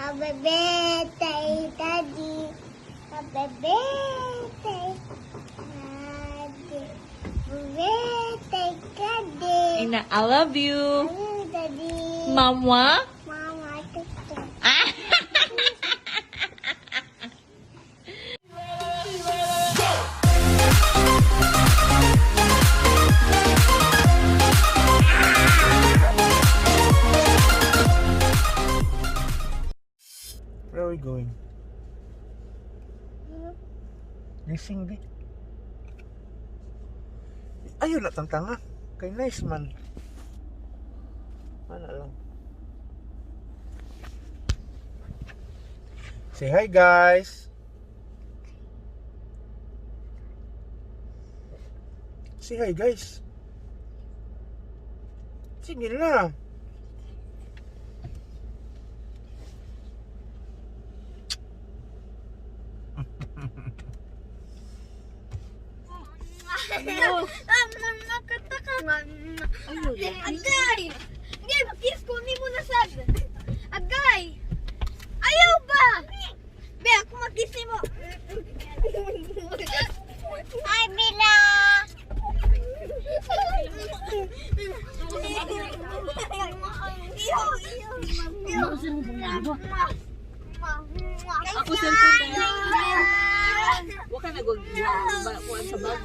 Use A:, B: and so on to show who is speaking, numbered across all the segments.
A: Happy birthday, Daddy. Happy birthday, Daddy. Happy birthday, Daddy.
B: Ina, I love you.
A: Daddy.
B: Mama?
A: Mama, tutu.
C: Where are we going? Gising di. Ayun na tanga. Kay nice man. Mana lang. Say hi guys. Say hi guys. Sige na.
A: Agay! Agay, makis ko ni mo na sad. Agay! Ayaw ba? Be, ako makis ni mo. Ay, Bila!
B: Ako cellphone na. Huwag ka nagwagwaan sa bag.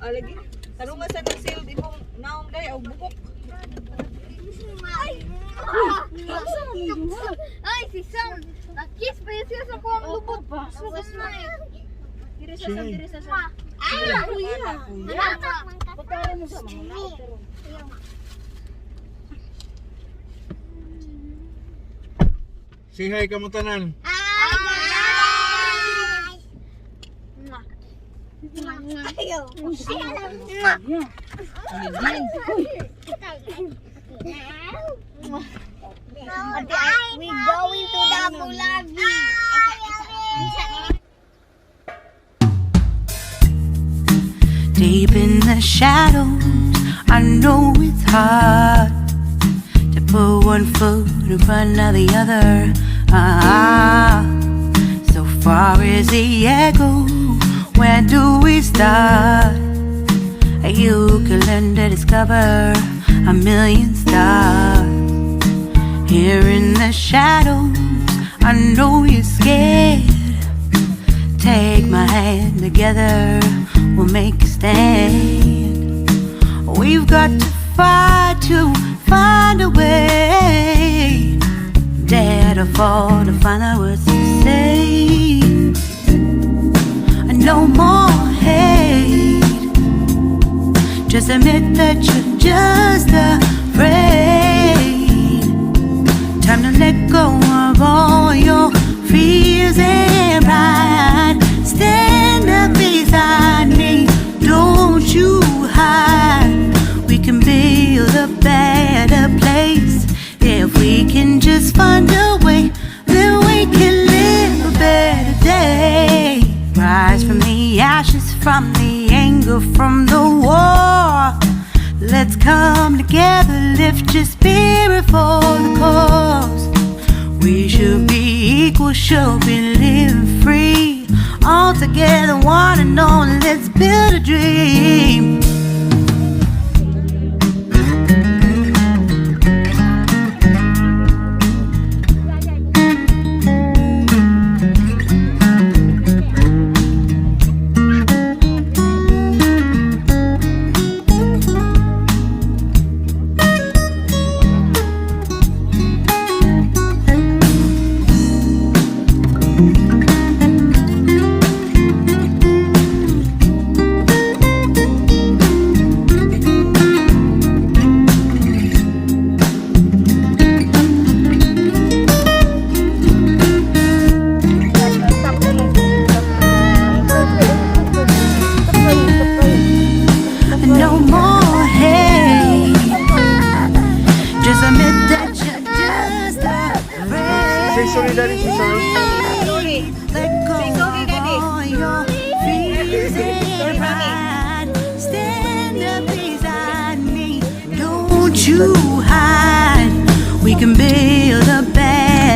B: Lagi. Tarungan sa nag-sale di mong naong day o bukok.
A: Ay, si Sam. Nakis pa yun siya sa kuwang lubot. Sugas na eh.
B: Diri sa Sam, diri sa Sam.
A: Ay,
B: kuya.
A: pagkain mo sa mga
C: Say hi kamutanan.
A: Ayaw. We going to the Bulabi.
D: Deep in the shadows, I know it's hard to put one foot in front of the other. So far is the echo. Where do we start? You can learn to discover a million stars. Here in the shadows, I know you're scared. Take my hand, together we'll make a stand. We've got to fight to find a way. Dare to fall to find out what to say. No more hate. Just admit that you're just afraid. Time to let go of all your fears and pride. Stand up beside me, don't you hide. We can build a better place. If we can just find a way, then we can live a better day. Rise from the ashes, from the anger, from the war. Let's come together, lift your spirit for the cause. We should be equal, should be living free. All together, one and all, let's build a dream.
C: Say sorry, Daddy. Say sorry.
B: Sorry.
D: Let go
B: Say sorry, Daddy.
D: of all your fears and pride. Stand up beside me, don't you hide. We can build a better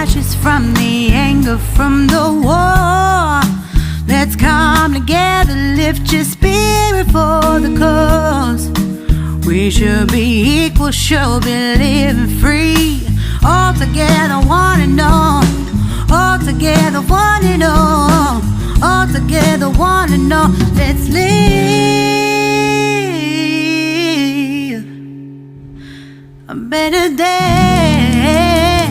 D: ashes from the anger from the war. Let's come together, lift your spirit for the cause. We should be equal, should be living free. All together, one and all. All together, one and all. All together, one and all. Let's live a better day.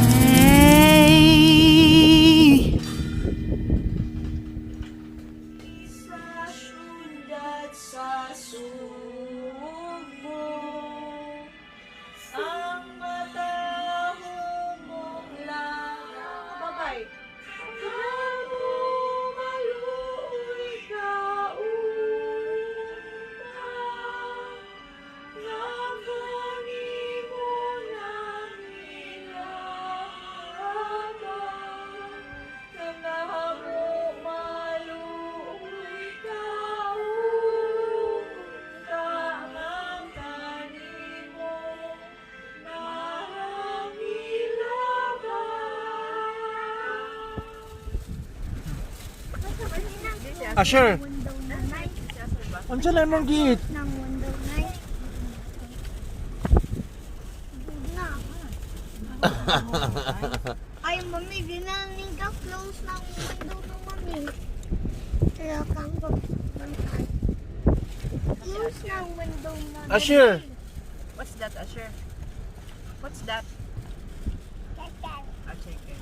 B: Sa syudad sa subo, ang matahong mong lalakbay. Kamu maluoy ka upang nabani mo namin laban. Kanamo maluoy ka upang ang kanimo namin laban.
C: Asher,
A: Window na night.
C: unsa na mong giit?
A: Ng window night. Na. Ay, mami, ginaling ka close ng window ng mami. Kaya kang pagbantay. Close ng window na night.
C: Asher,
B: What's that, Asher? What's that? Ah, chicken.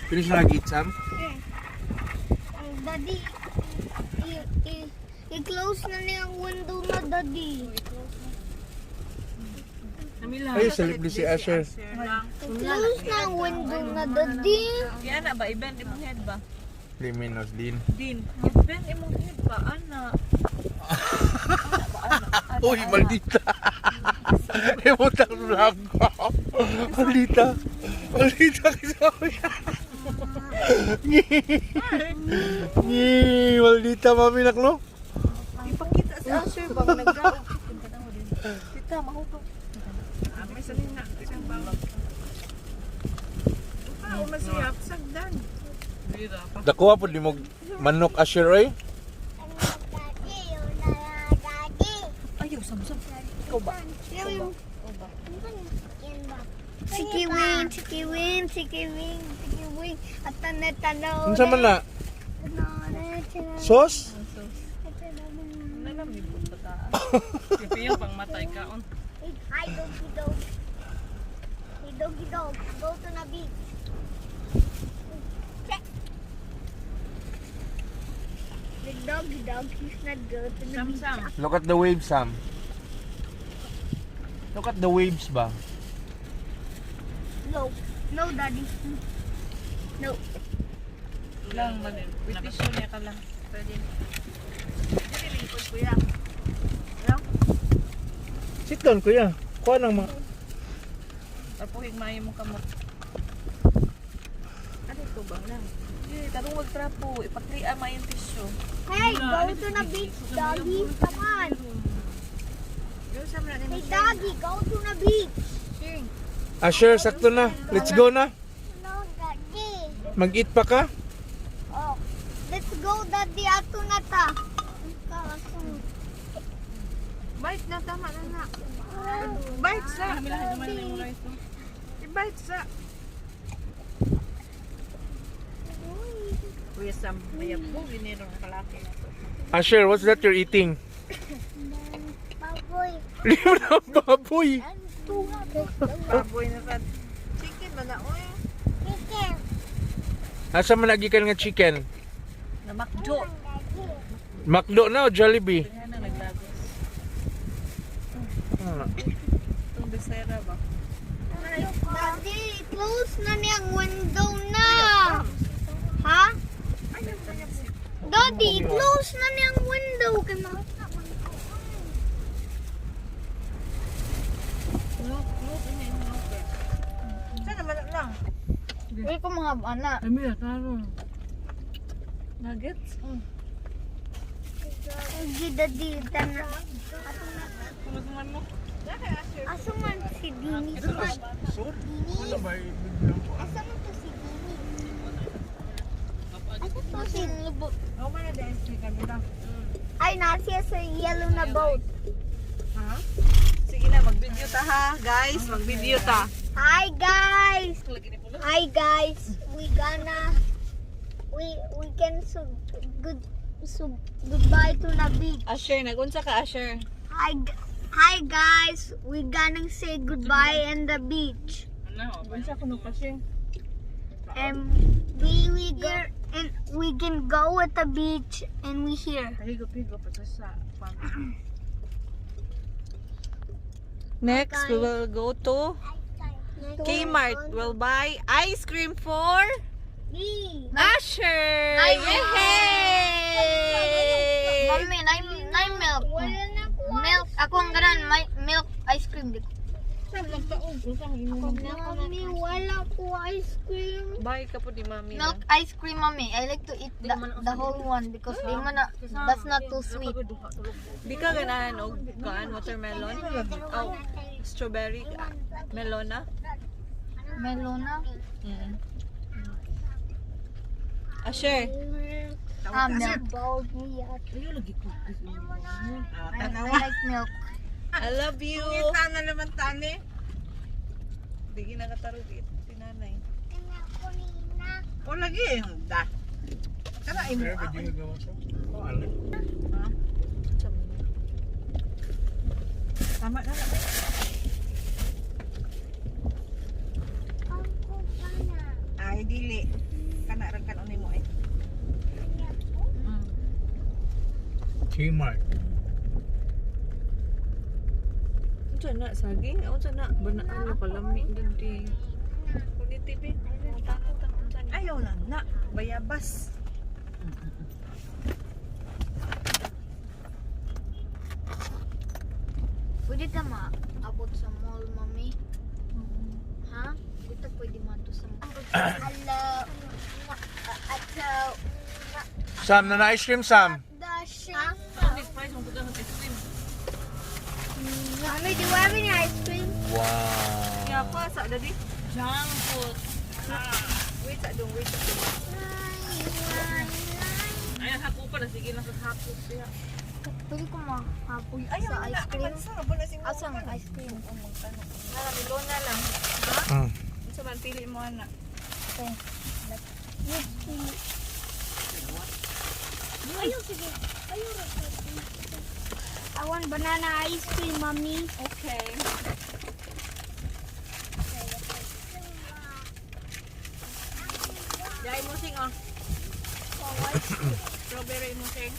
C: finish na giit Sam?
A: Daddy, i-close na niya ang window na, Daddy.
C: Ay, salip di si Asher.
A: I-close na ang window na, Daddy.
B: Kaya na ba? I-bend imong head ba?
C: Liminos din.
B: Din. I-bend imong head ba? Ana.
C: Uy, maldita. Emotang vlog ko. Maldita. Maldita kasi Ngi, maldita mami nakno.
B: Ipakita si Asher ba? Nag-draw. Tita, mahutog. May sanin na. Isang bawag. Ah, masiyap. Sagdan. Bira pa.
C: Dakuha po di mo manok Asher oy.
B: Ayaw, samsam. Ikaw ba?
A: Si Kiwing, si Kiwing, si Kiwing, si Kiwing. At tanay-tanaw.
C: Unsa man na? Sos?
B: Nalam ni po bataan. Pipiyang pang matay kaon.
A: Hi, doggy dog. Hey, doggy dog. Go to the beach. The doggy dog, he's not go to the beach.
B: Samsam.
C: Look at the waves, Sam. Look at the waves ba?
A: No. No, Daddy. No.
B: Lang, mag-petition niya ka lang. Pwede. Dili lingkod kuya. Lang,
C: Sit down kuya. Kuha ng mga...
B: tapuhig mayo mo kamot. Ano ito ba lang? Tarong wag trapo. Ipakria mayong tissue.
A: Hey, go to the beach, doggy. Come on.
B: Yo, sa mga
A: Hey, doggy, go to the beach.
C: Asher, sakto na. Let's go na.
A: No, Daddy.
C: Mag-eat pa ka?
A: Oh, let's go, Daddy. Ato na ta.
B: Bite na, tama na na. Bite sa. Bite sa. Kuya Sam, mayab mo, ginero ng kalaki na to.
C: Asher, what's that you're eating?
A: Baboy.
C: Liman ang baboy.
B: Baboy na sa chicken ba na, oy.
A: Chicken.
C: Asa man lagi ka nga chicken?
B: Na makdo.
C: McDo na o Jollibee?
B: Kaya na naglagos.
C: Ah.
B: Itong bisera ba?
A: Daddy, close na niyang window na. Ha? Daddy, close na niyang window. Kaya
B: Uy ko mga anak.
C: Ay, may taro.
B: Nuggets?
A: Gidadita na.
B: Tulog naman mo.
A: Asa man si Dini?
C: Sur?
A: Dini?
C: Wala ba ibiglang ko?
A: Asa man to si Dini? Asa to si Nibo?
B: Ako man na dahil kami lang.
A: Ay, nasiya sa yellow na boat.
B: Ha? Sige na, mag-video ta ha. Guys, mag-video ta.
A: Hi guys! Hi guys! We can goodbye to the beach.
B: Asher, nagunsa ka Asher.
A: Hi guys! We gonna say goodbye in the beach.
B: Nagunsa ko nung Asher.
A: And we can go at the beach and we here.
B: Pahigo-higo pa sa pang. Next, we will go to Kmart. We'll buy ice cream for Asher! Yay!
A: Mommy, nine milk. Milk. Ako ang ganan. Milk ice cream. Mommy, wala ko ice cream.
B: Buy ka po di mami.
A: Milk ice cream, mommy. I like to eat the whole one because that's not too sweet.
B: Di ka ganahan og kaan watermelon? Oh, strawberry melona?
A: Melona.
B: Asher.
A: Milk. I like milk.
B: I love you. Ngita na naman tani. Di ginakatarog tinanay. O lagi da. Kana imo.
C: Pero ba di gawa ko? Oh, alin.
B: Ha? Tama na lang. Ay dili. Kana ra kan unimo ay.
C: Kmart.
B: Unsa na saging? Unsa na banaan lo kalami din. Kulit TV. Ayaw na bayabas.
A: Pwede ka maabot sa mall, mommy? Ha? Dito pwede mato sa mall. Hello.
C: Sam, na ice cream, Sam.
A: The shrimp. Mommy, do you have any ice cream?
C: Wow.
B: Kaya pa sa dadi junk food. Wait sa dong. Ay hako pa na sige lang sa hako siya.
A: Pwede ko mahapoy sa ice cream. Asa ang ice cream?
B: Nara milona lang. Unsa man pili mo ana?
A: Okay. Ayaw, sige. Ayaw, I want banana ice cream, mommy.
B: Okay. Dai mo sing oh. Strawberry mo sing.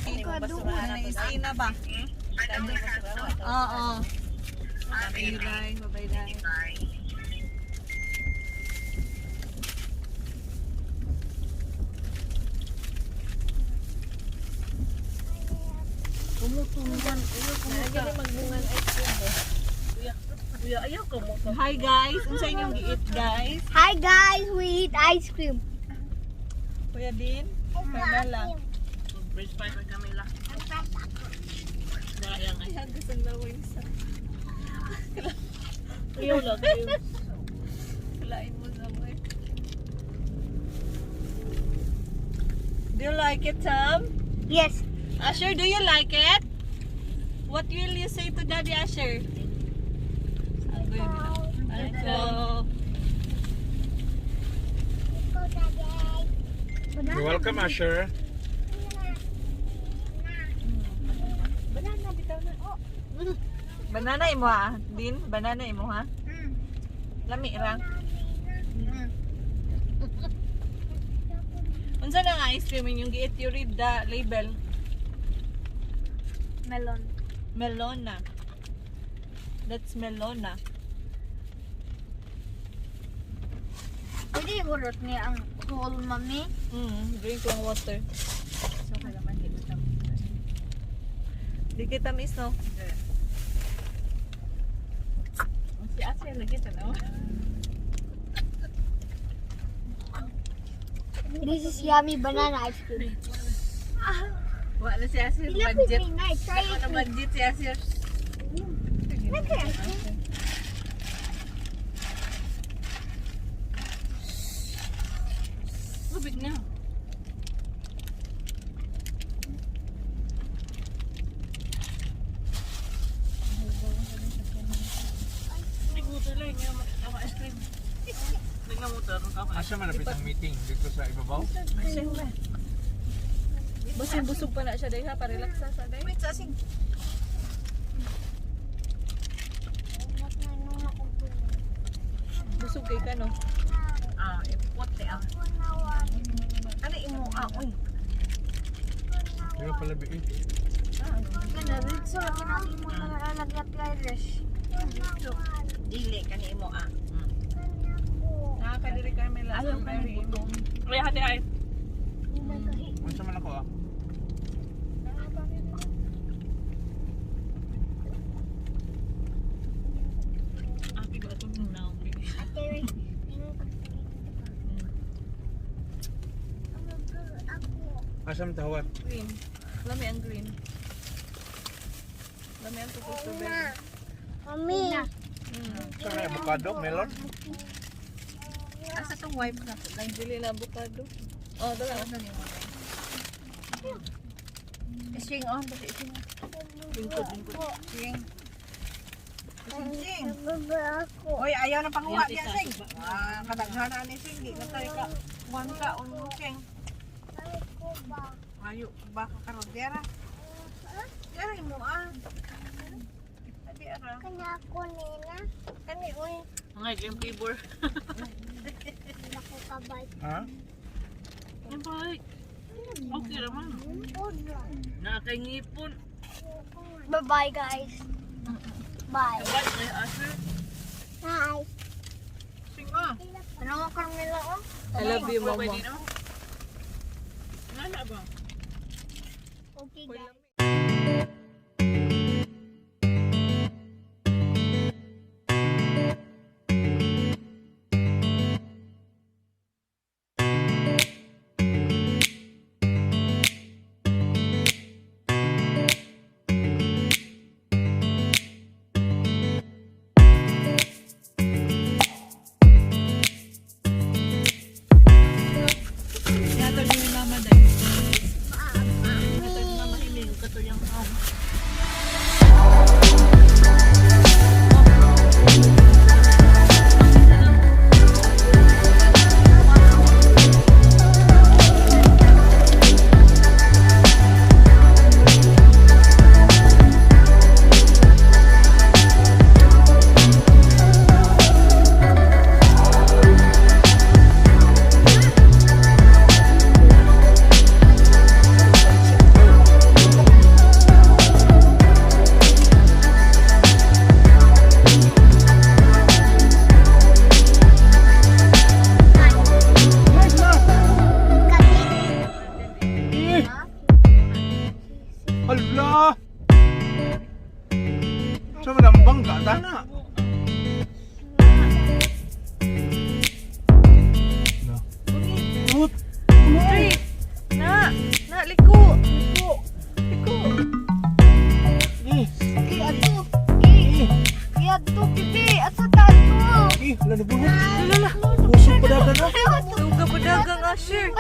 B: Ikaw basura na isina ba? Oo. Bye-bye. Hi guys, unsa inyong giit guys?
A: Hi guys, we eat ice cream.
B: Kuya din, Pantalan. Bridge pipe ang Camila. Sayang ay hagis ang laway sa. Ayaw lang yun. Kalain mo sa way. Do you like it, Sam?
A: Yes.
B: Asher, do you like it? What will you say to Daddy Asher? Hello.
C: You're welcome, Asher.
B: Banana bitaw na. Oh. Banana imo ha? Din, banana imo ha? Lami ra. Unsa na nga ice cream yung giit you read the label?
A: Melon.
B: Melona. That's melona.
A: Pwede hurot niya ang whole, mommy.
B: Drink lang water. So kaya naman dito sa. Di kita miss no. Si Asya lagi tanaw.
A: This is yummy banana ice cream.
B: Wala si Asya
A: Ilapit
B: budget.
A: me nice. Try
B: Ako
A: it.
B: na budget si Asya.
A: Look at it.
B: Lubig na. Iguto lang yung ako ice cream. Tingnan mo ito.
C: Asa malapit ang meeting dito sa ibabaw?
B: Asing ba? Busog pa na siya dahil ha. Parelax sa dahil. Wait, asing. Busog kay ka no? Ipot niya. Ano imo? Uy.
C: Kaya pala biit.
A: So, lagi natin mo na nalagyan irish.
B: Dili ka ni imo Nakakadiri Carmela. Ayaw ka ni imo. Kaya hati ay.
C: Unsa man ako ah?
B: Aki ba itong naong bigay?
C: Asam tawat?
B: Green. Lami ang green. Lami ang tuko strawberry.
A: Mami.
C: Sa may avocado, melon?
B: Asa tong wipe na? Dili na avocado. Oh, dala. Ising on. Ising. Lingkod. Ising. Ising. Oy, ayaw na panguha diya, Sing. Kadaghan na ni Sing. Di na tayo ka. Kuhan ka, Sing. Ayo, baka karon dera. Dera mo Adi ara.
A: Kanya ako nila.
B: Kani oy. Ngay yung flavor.
A: Ako kabay.
C: Ha?
B: Ang bait. Okay naman. Nakakangipon.
A: Bye-bye, guys. Bye.
B: What ay Asher?
A: Hi.
B: Singa.
A: Ano ka Carmela, oh?
B: I love you, Mama. Nana ba?
A: Okay, guys.
B: Yata ni Mama dahil. Yata ni Mama hiling kato yung
C: Hala! Sa man ang bangga, tana? Na. Ut!
B: Na! Na, liko! Liko!
A: Okay, ato. Okay, ato, pipi. Ato, tato.
C: Wala na buhok. Pusok pa dagan na.
B: Suga pa dagang Asher!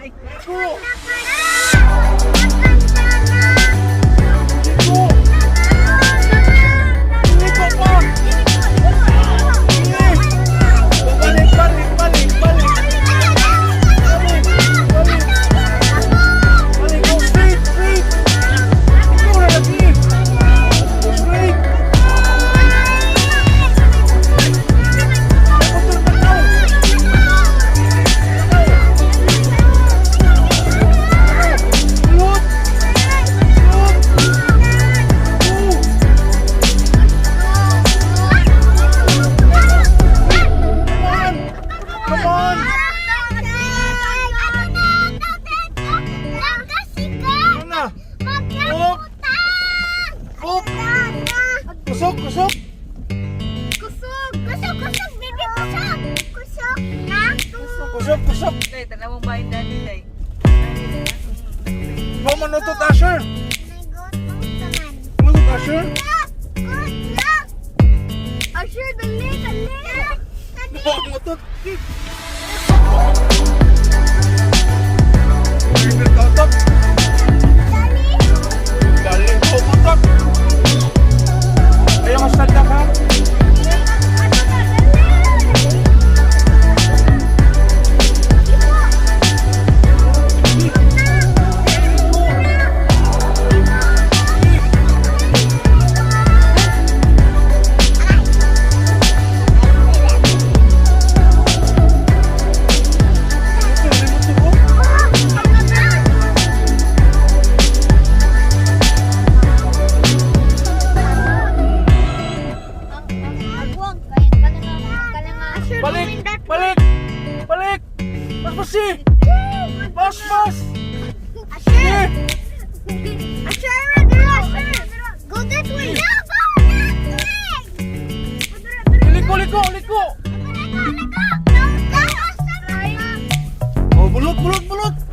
C: Liko! Liko! Liko pa! Balik, balik, balik, balik! Balik, balik! Balik, go straight, straight! Ikaw na lagi! Go straight! Putol ka daw! Look! Come on! Ano na? Up! Up! Kusok! Kusok! Kusok! Kusok!
B: Day, tanawang bahay dali, day.
C: Ikaw manutot, Asher! Manutot, Asher!
A: Asher, dali, dali.
C: Manutot! Tatak! Galing ko, tatak! Ayaw ka sa tatak, ha? Balik! Balik! Balik! Mas masi! Mas! Mas!
A: Asher! Asher, go that way. No, go that way.
C: Liko! Liko! Liko!
A: Liko.
C: Oh, bulot! Bulot! Bulot!